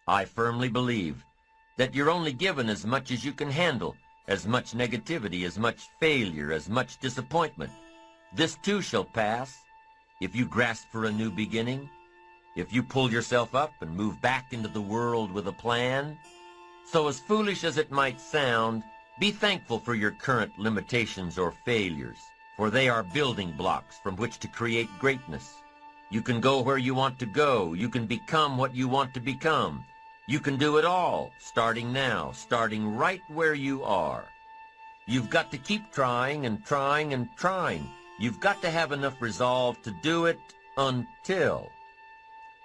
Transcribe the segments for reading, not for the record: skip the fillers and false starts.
I firmly believe that you're only given as much as you can handle, as much negativity, as much failure, as much disappointment. This too shall pass. If you grasp for a new beginning, if you pull yourself up and move back into the world with a plan. So as foolish as it might sound, be thankful for your current limitations or failures, for they are building blocks from which to create greatness. You can go where you want to go. You can become what you want to become. You can do it all, starting now, starting right where you are. You've got to keep trying and trying and trying. You've got to have enough resolve to do it until.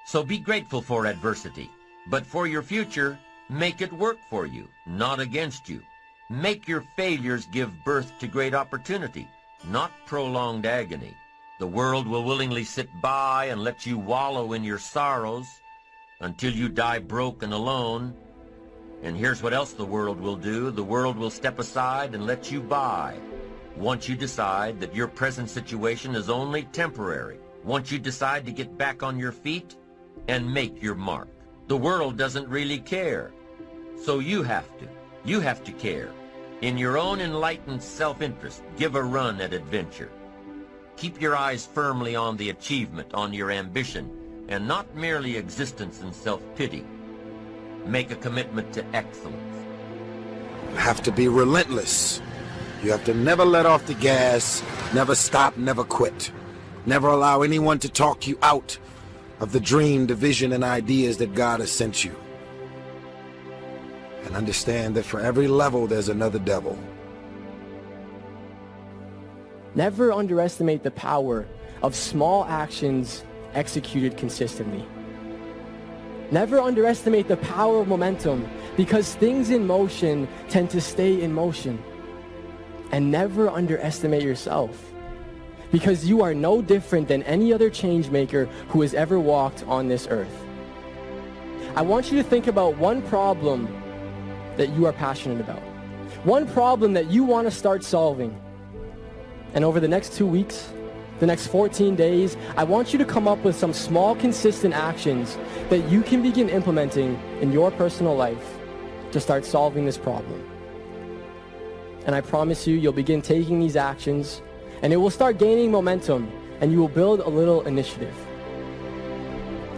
So be grateful for adversity, but for your future, make it work for you, not against you. Make your failures give birth to great opportunity, not prolonged agony. The world will willingly sit by and let you wallow in your sorrows until you die broke and alone. And here's what else the world will do. The world will step aside and let you by. Once you decide that your present situation is only temporary, once you decide to get back on your feet and make your mark. The world doesn't really care, so you have to. You have to care. In your own enlightened self-interest, give a run at adventure. Keep your eyes firmly on the achievement, on your ambition, and not merely existence and self-pity. Make a commitment to excellence. You have to be relentless. You have to never let off the gas, never stop, never quit. Never allow anyone to talk you out of the dream, the vision, and ideas that God has sent you. And understand that for every level, there's another devil. Never underestimate the power of small actions executed consistently. Never underestimate the power of momentum, because things in motion tend to stay in motion. And never underestimate yourself, because you are no different than any other change maker who has ever walked on this earth. I want you to think about one problem that you are passionate about. One problem that you want to start solving. And over the next 2 weeks, the next 14 days, I want you to come up with some small, consistent actions that you can begin implementing in your personal life to start solving this problem. And I promise you, you'll begin taking these actions, and it will start gaining momentum, and you will build a little initiative.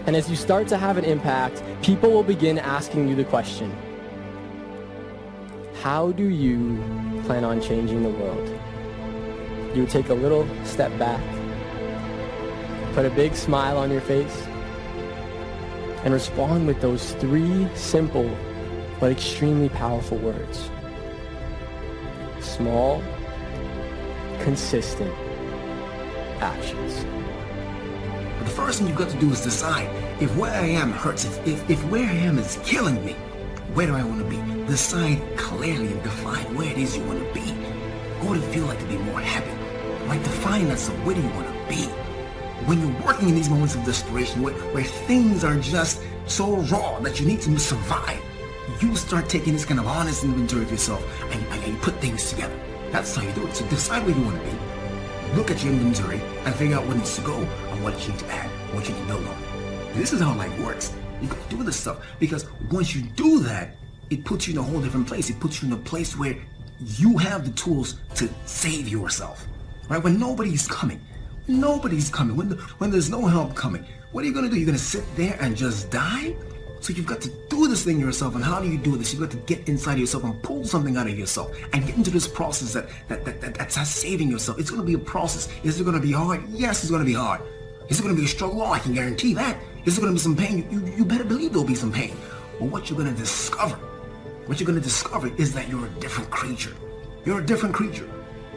And as you start to have an impact, people will begin asking you the question, how do you plan on changing the world? You would take a little step back, put a big smile on your face, and respond with those 3 simple but extremely powerful words. Small, consistent actions. But the first thing you've got to do is decide if where I am hurts, if where I am is killing me, where do I want to be? Decide clearly and define where it is you want to be. What would it feel like to be more happy? Like define that, so where do you want to be? When you're working in these moments of desperation, where things are just so raw that you need to survive, you start taking this kind of honest inventory of yourself and you put things together. That's how you do it. So decide where you want to be, look at your inventory, and figure out what needs to go and what you need to add, what you need to build on. This is how life works. You got to do this stuff, because once you do that, it puts you in a whole different place. It puts you in a place where you have the tools to save yourself. Right? When nobody's coming, when there's no help coming, what are you going to do? You're going to sit there and just die? So you've got to do this thing yourself. And how do you do this? You've got to get inside yourself and pull something out of yourself and get into this process that's saving yourself. It's going to be a process. Is it going to be hard? Yes, it's going to be hard. Is it going to be a struggle? Oh, I can guarantee that. Is there going to be some pain? You better believe there'll be some pain. But what you're going to discover is that you're a different creature. You're a different creature.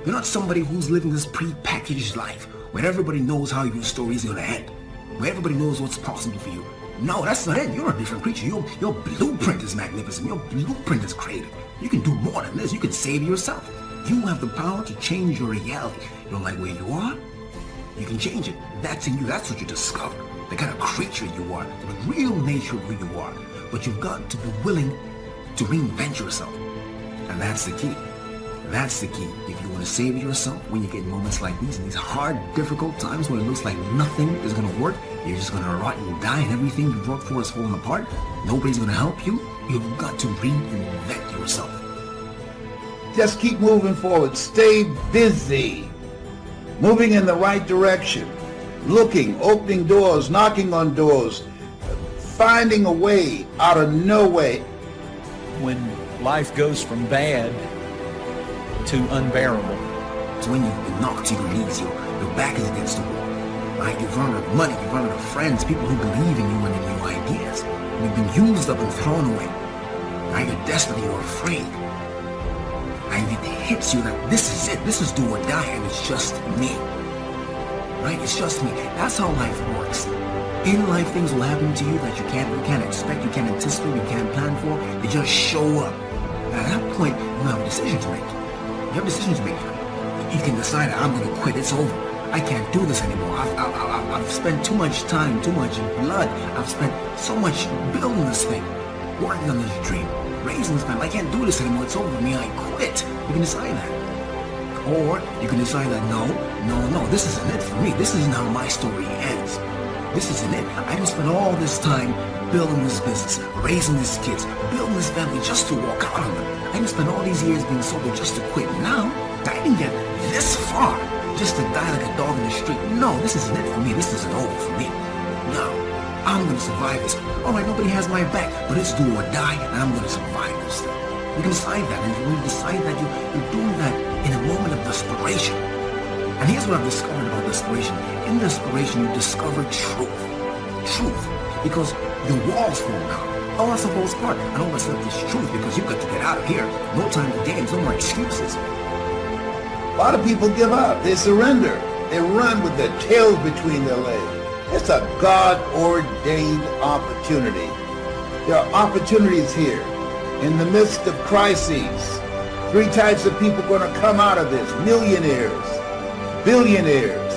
You're not somebody who's living this pre-packaged life where everybody knows how your story is going to end, where everybody knows what's possible for you. No, that's not it. You're a different creature. Your blueprint is magnificent. Your blueprint is creative. You can do more than this. You can save yourself. You have the power to change your reality. You don't like where you are? You can change it. That's in you. That's what you discover. The kind of creature you are, the real nature of who you are. But you've got to be willing to reinvent yourself. And that's the key. That's the key. If you want to save yourself when you get moments like these, in these hard, difficult times when it looks like nothing is going to work, you're just going to rot and die and everything you've worked for is falling apart, nobody's going to help you, you've got to reinvent yourself. Just keep moving forward. Stay busy. Moving in the right direction. Looking, opening doors, knocking on doors, finding a way out of no way. When life goes from bad to unbearable. So when you've been knocked to your knees, your back is against the wall, right? You've run out of money, you've run out of friends, people who believe in you and in your ideas. You've been used up and thrown away, right? You're desperate, you're afraid. And it hits you that this is it, this is do or die, and it's just me, right? It's just me. That's how life works. In life, things will happen to you that you can't expect, you can't anticipate, you can't plan for. They just show up. And at that point, you have a decision to make. You have a decision to make. You can decide, I'm going to quit. It's over. I can't do this anymore. I've spent too much time, too much blood. I've spent so much building this thing, working on this dream, raising this family. I can't do this anymore. It's over for me. I quit. You can decide that. Or you can decide that no, this isn't it for me. This isn't how my story ends. This isn't it. I didn't spend all this time building this business, raising these kids, building this family just to walk out on them. I didn't spend all these years being sober just to quit. Now, I didn't get this far just to die like a dog in the street. No, this isn't it for me. This isn't over for me. No, I'm going to survive this. All right, nobody has my back, but it's do or die, and I'm going to survive this thing. You can decide that, and when you decide that, you're doing that in a moment of desperation. And here's what I've discovered about desperation. In desperation, you discover truth. Truth. Because the walls fall down. All that's falls apart. And all that's left is truth because you've got to get out of here. No time for games, no more excuses. A lot of people give up. They surrender. They run with their tails between their legs. It's a God-ordained opportunity. There are opportunities here. In the midst of crises, 3 types of people are going to come out of this. Millionaires, billionaires,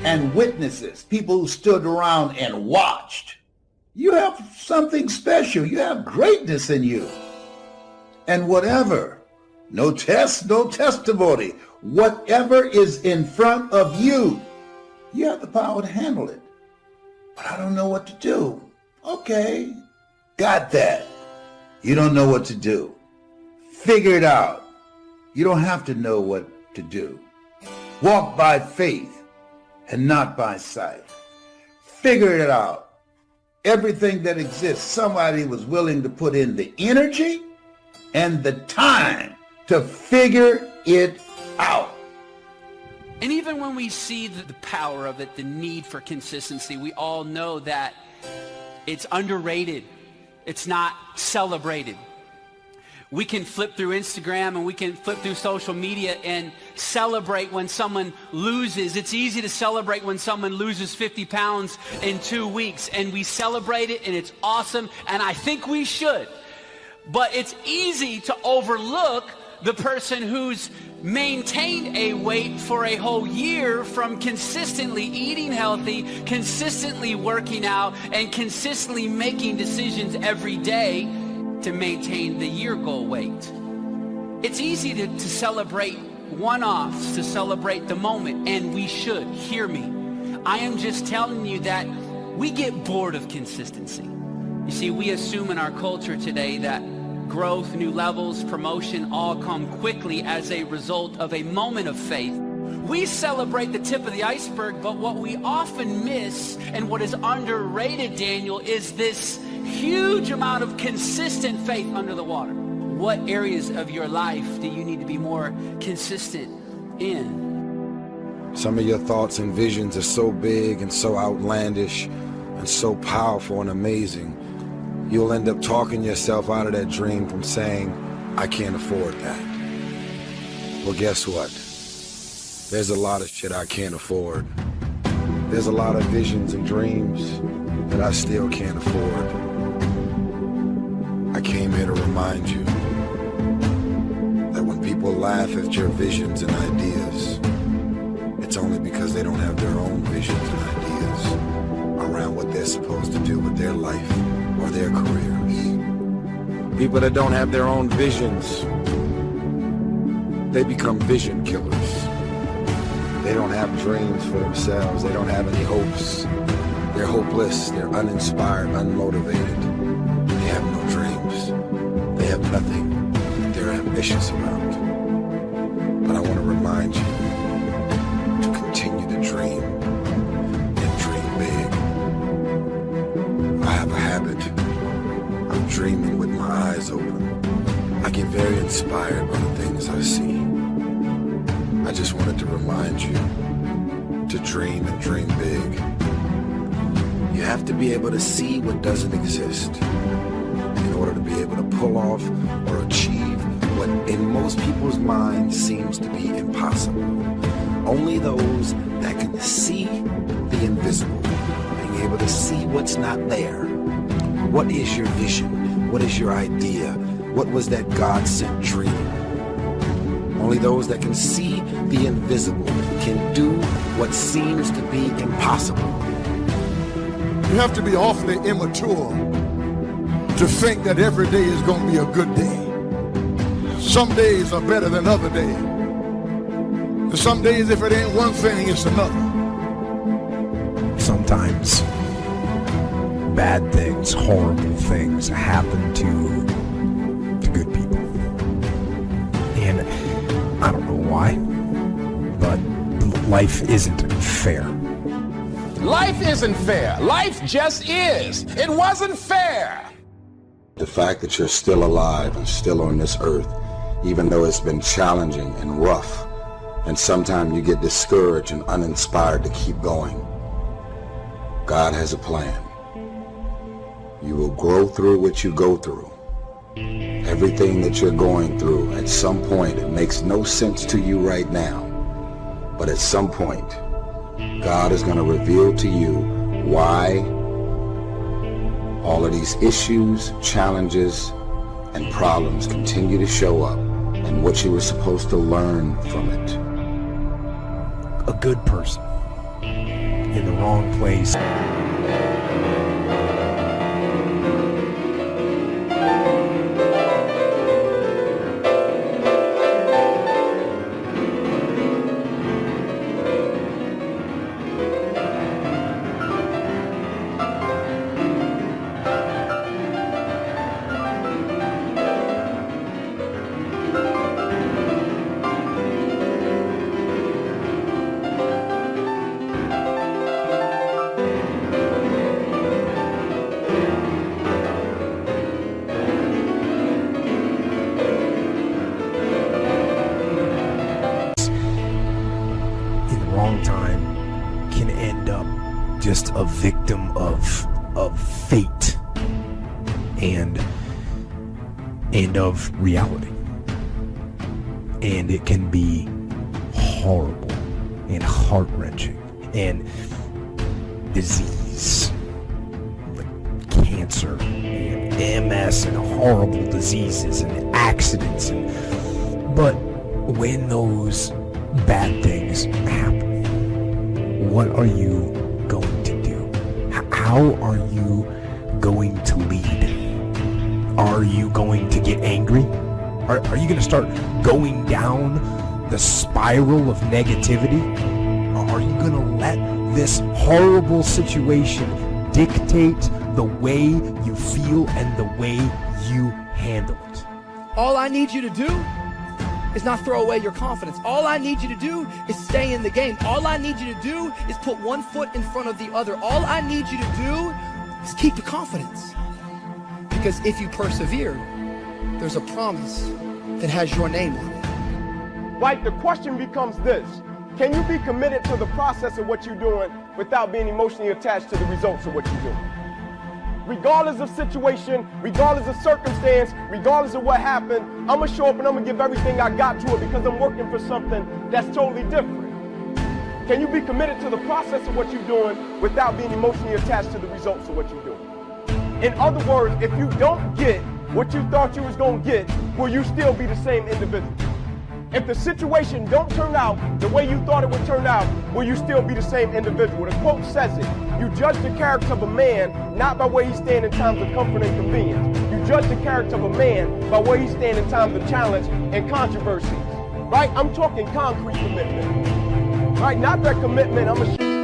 and witnesses, people who stood around and watched. You have something special. You have greatness in you. And whatever, no test, no testimony, whatever is in front of you, you have the power to handle it. But I don't know what to do. Okay, got that. You don't know what to do. Figure it out. You don't have to know what to do. Walk by faith and not by sight. Figure it out. Everything that exists, somebody was willing to put in the energy and the time to figure it out. And even when we see the power of it, the need for consistency, we all know that it's underrated. It's not celebrated. We can flip through Instagram and we can flip through social media and celebrate when someone loses. It's easy to celebrate when someone loses 50 pounds in 2 weeks, and we celebrate it and it's awesome, and I think we should. But it's easy to overlook the person who's maintained a weight for a whole year from consistently eating healthy, consistently working out, and consistently making decisions every day to maintain the year goal weight. It's easy to celebrate one-offs, to celebrate the moment, and we should. Hear me. I am just telling you that we get bored of consistency. You see, we assume in our culture today that growth, new levels, promotion all come quickly as a result of a moment of faith. We celebrate the tip of the iceberg, but what we often miss and what is underrated, Daniel, is this huge amount of consistent faith under the water. What areas of your life do you need to be more consistent in? Some of your thoughts and visions are so big and so outlandish and so powerful and amazing, you'll end up talking yourself out of that dream from saying, I can't afford that. Well, guess what? There's a lot of shit I can't afford. There's a lot of visions and dreams that I still can't afford. I came here to remind you that when people laugh at your visions and ideas, it's only because they don't have their own visions and ideas around what they're supposed to do with their life or their careers. People that don't have their own visions they become vision killers. They don't have dreams for themselves. They don't have any hopes. They're hopeless. They're uninspired, unmotivated. They have no dreams. They have nothing that they're ambitious about. But I want to remind you to continue to dream and dream big. I have a habit of dreaming with my eyes open. I get very inspired by the things I see. I just wanted to remind you to dream and dream big. You have to be able to see what doesn't exist in order to be able to pull off or achieve what in most people's minds seems to be impossible. Only those that can see the invisible, being able to see what's not there. What is your vision? What is your idea? What was that God-sent dream? Only those that can see the invisible can do what seems to be impossible. You have to be awfully immature to think that every day is going to be a good day. Some days are better than other days. And some days, if it ain't one thing, it's another. Sometimes bad things, horrible things happen to good people. And I don't know why, but life isn't fair. Life isn't fair. Life just is. It wasn't fair. The fact that you're still alive and still on this earth, even though it's been challenging and rough, and sometimes you get discouraged and uninspired to keep going. God has a plan. You will grow through what you go through. Everything that you're going through, at some point, it makes no sense to you right now. But at some point, God is going to reveal to you why all of these issues, challenges, and problems continue to show up and what you were supposed to learn from it. A good person in the wrong place. Time can end up just a victim of fate and of reality, and it can be horrible and heart-wrenching, and disease like cancer and MS and horrible diseases and accidents, but when those bad things happen, what are you going to do? How are you going to lead? Are you going to get angry? Are you going to start going down the spiral of negativity? Or are you going to let this horrible situation dictate the way you feel and the way you handle it? All I need you to do is not throw away your confidence. All I need you to do is stay in the game. All I need you to do is put one foot in front of the other. All I need you to do is keep the confidence. Because if you persevere, there's a promise that has your name on it. Like, the question becomes this: can you be committed to the process of what you're doing without being emotionally attached to the results of what you're doing? Regardless of situation, regardless of circumstance, regardless of what happened, I'm going to show up and I'm going to give everything I got to it because I'm working for something that's totally different. Can you be committed to the process of what you're doing without being emotionally attached to the results of what you're doing? In other words, if you don't get what you thought you was going to get, will you still be the same individual? If the situation don't turn out the way you thought it would turn out, will you still be the same individual? The quote says it: you judge the character of a man not by where he stands in times of comfort and convenience. You judge the character of a man by where he stands in times of challenge and controversies. right? I'm talking concrete commitment, right? Not that commitment, I'm a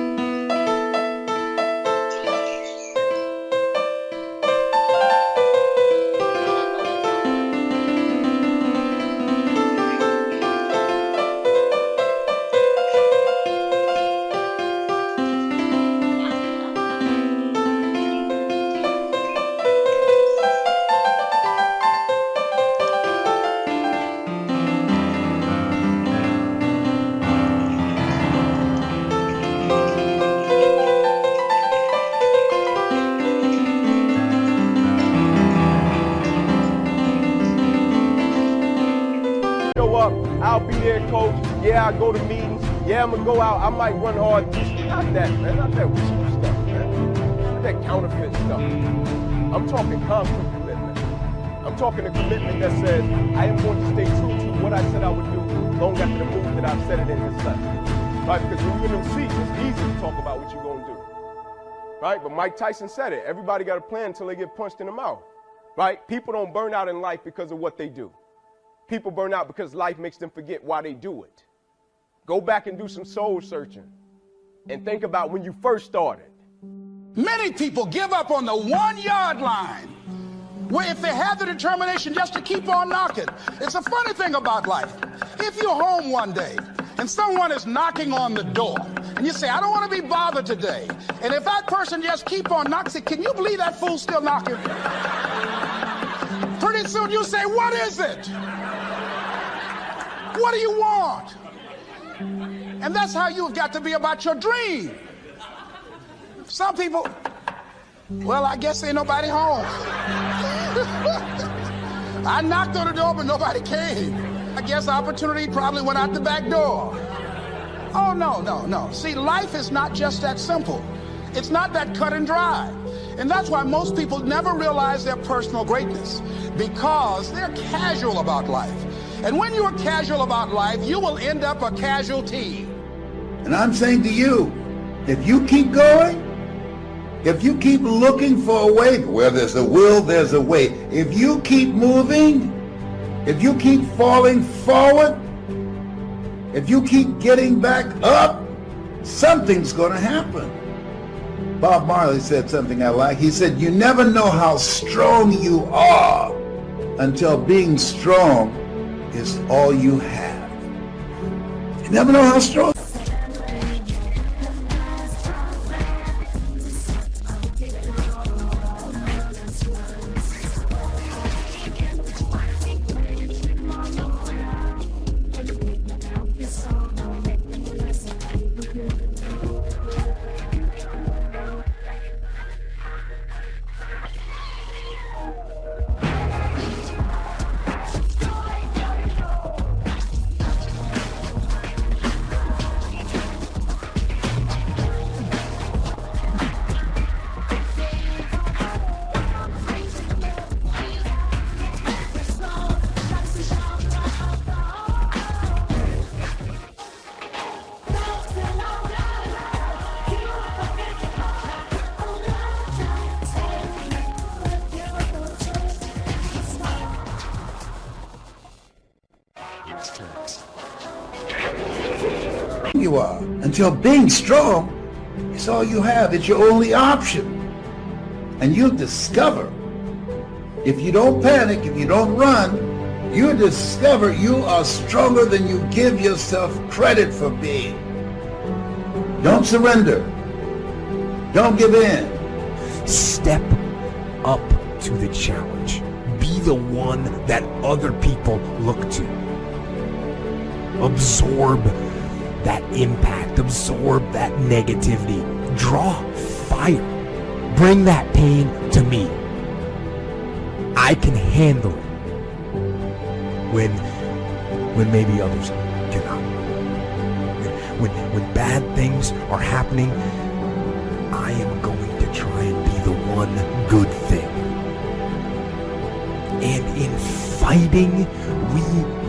I'll be there, coach. Yeah, I go to meetings. Yeah, I'm gonna go out. I might run hard. Not that, man. Not that cheap stuff, man. Not that counterfeit stuff. I'm talking concrete commitment. I'm talking a commitment that says I am going to stay true to what I said I would do long after the move that I've said it in this lesson. Right? Because when you're in them seats, it's easy to talk about what you're gonna do. Right? But Mike Tyson said it. Everybody got a plan until they get punched in the mouth. Right? People don't burn out in life because of what they do. People burn out because life makes them forget why they do it. Go back and do some soul searching and think about when you first started. Many people give up on the 1 yard line where if they have the determination just to keep on knocking. It's a funny thing about life. If you're home one day and someone is knocking on the door and you say, I don't want to be bothered today. And if that person just keep on knocking, say, can you believe that fool's still knocking? Pretty soon you say, what is it? What do you want? And that's how you've got to be about your dream. Some people, well, I guess ain't nobody home. I knocked on the door, but nobody came. I guess opportunity probably went out the back door. Oh, no. See, life is not just that simple. It's not that cut and dry. And that's why most people never realize their personal greatness, because they're casual about life. And when you're casual about life, you will end up a casualty. And I'm saying to you, if you keep going, if you keep looking for a way, where there's a will, there's a way. If you keep moving, if you keep falling forward, if you keep getting back up, something's going to happen. Bob Marley said something I like. He said, you never know how strong you are until being strong is all you have. You never know how strong. You are until being strong is all you have. It's your only option. And you'll discover, if you don't panic, if you don't run, you'll discover you are stronger than you give yourself credit for being. Don't surrender. Don't give in. Step up to the challenge. Be the one that other people look to. Absorb that impact, absorb that negativity, draw fire, bring that pain to me. I can handle it when maybe others cannot. When bad things are happening, I am going to try and be the one good thing. And in fighting, we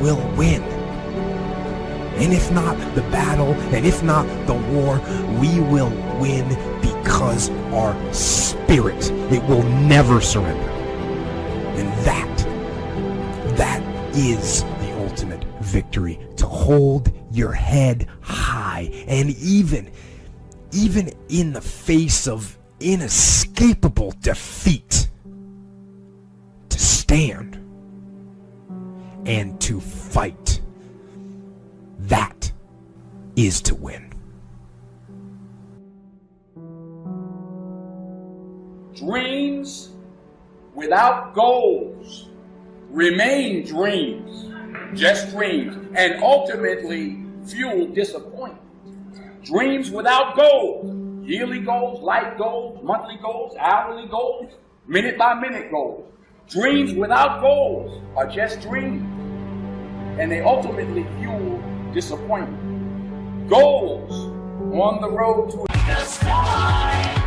will win. And if not the battle, and if not the war, we will win because our spirit, it will never surrender. And that is the ultimate victory to hold your head high, and even in the face of inescapable defeat, to stand and to fight. That is to win. Dreams without goals remain dreams, just dreams, and ultimately fuel disappointment. Dreams without goals, yearly goals, life goals, monthly goals, hourly goals, minute-by-minute goals. Dreams without goals are just dreams, and they ultimately fuel disappointment. Goals on the road to the sky.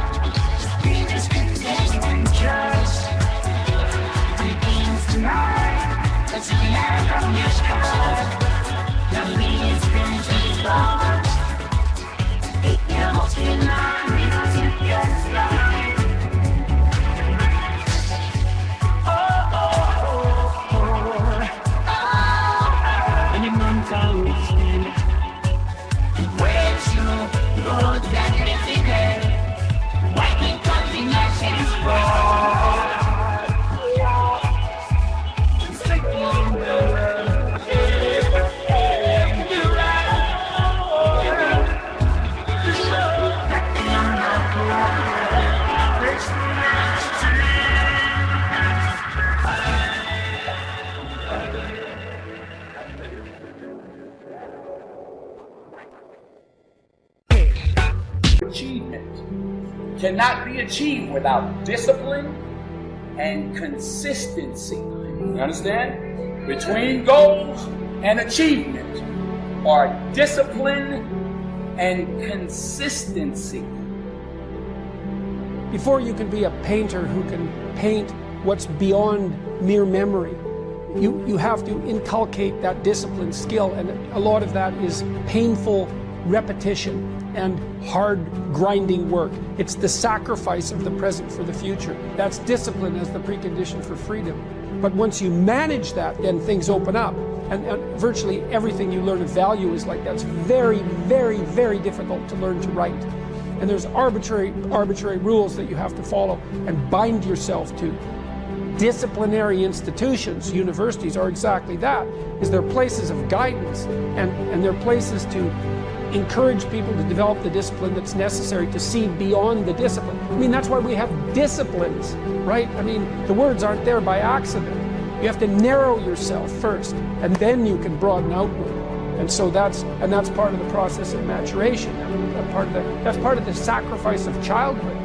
Achievement cannot be achieved without discipline and consistency. You understand? Between goals and achievement are discipline and consistency. Before you can be a painter who can paint what's beyond mere memory, you have to inculcate that discipline skill, and a lot of that is painful repetition and hard grinding work. It's the sacrifice of the present for the future. That's discipline as the precondition for freedom. But once you manage that, then things open up. And virtually everything you learn of value is like that. It's very, very, very difficult to learn to write. And there's arbitrary rules that you have to follow and bind yourself to. Disciplinary institutions, universities, are exactly that. Is they're places of guidance, and they're places to encourage people to develop the discipline that's necessary to see beyond the discipline. I mean, that's why we have disciplines, right? I mean, the words aren't there by accident. You have to narrow yourself first, and then you can broaden outward. And so that's part of the process of maturation. I mean, that's part of the sacrifice of childhood.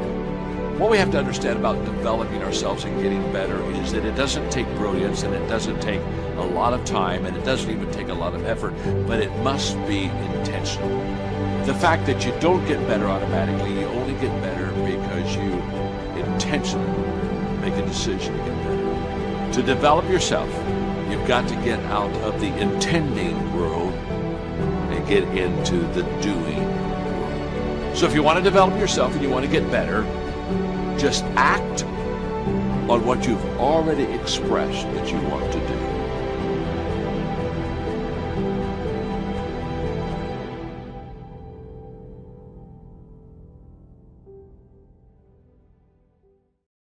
What we have to understand about developing ourselves and getting better is that it doesn't take brilliance, and it doesn't take a lot of time, and it doesn't even take a lot of effort, but it must be intentional. The fact that you don't get better automatically, you only get better because you intentionally make a decision to get better. To develop yourself, you've got to get out of the intending world and get into the doing world. So if you want to develop yourself and you want to get better, just act on what you've already expressed that you want to do.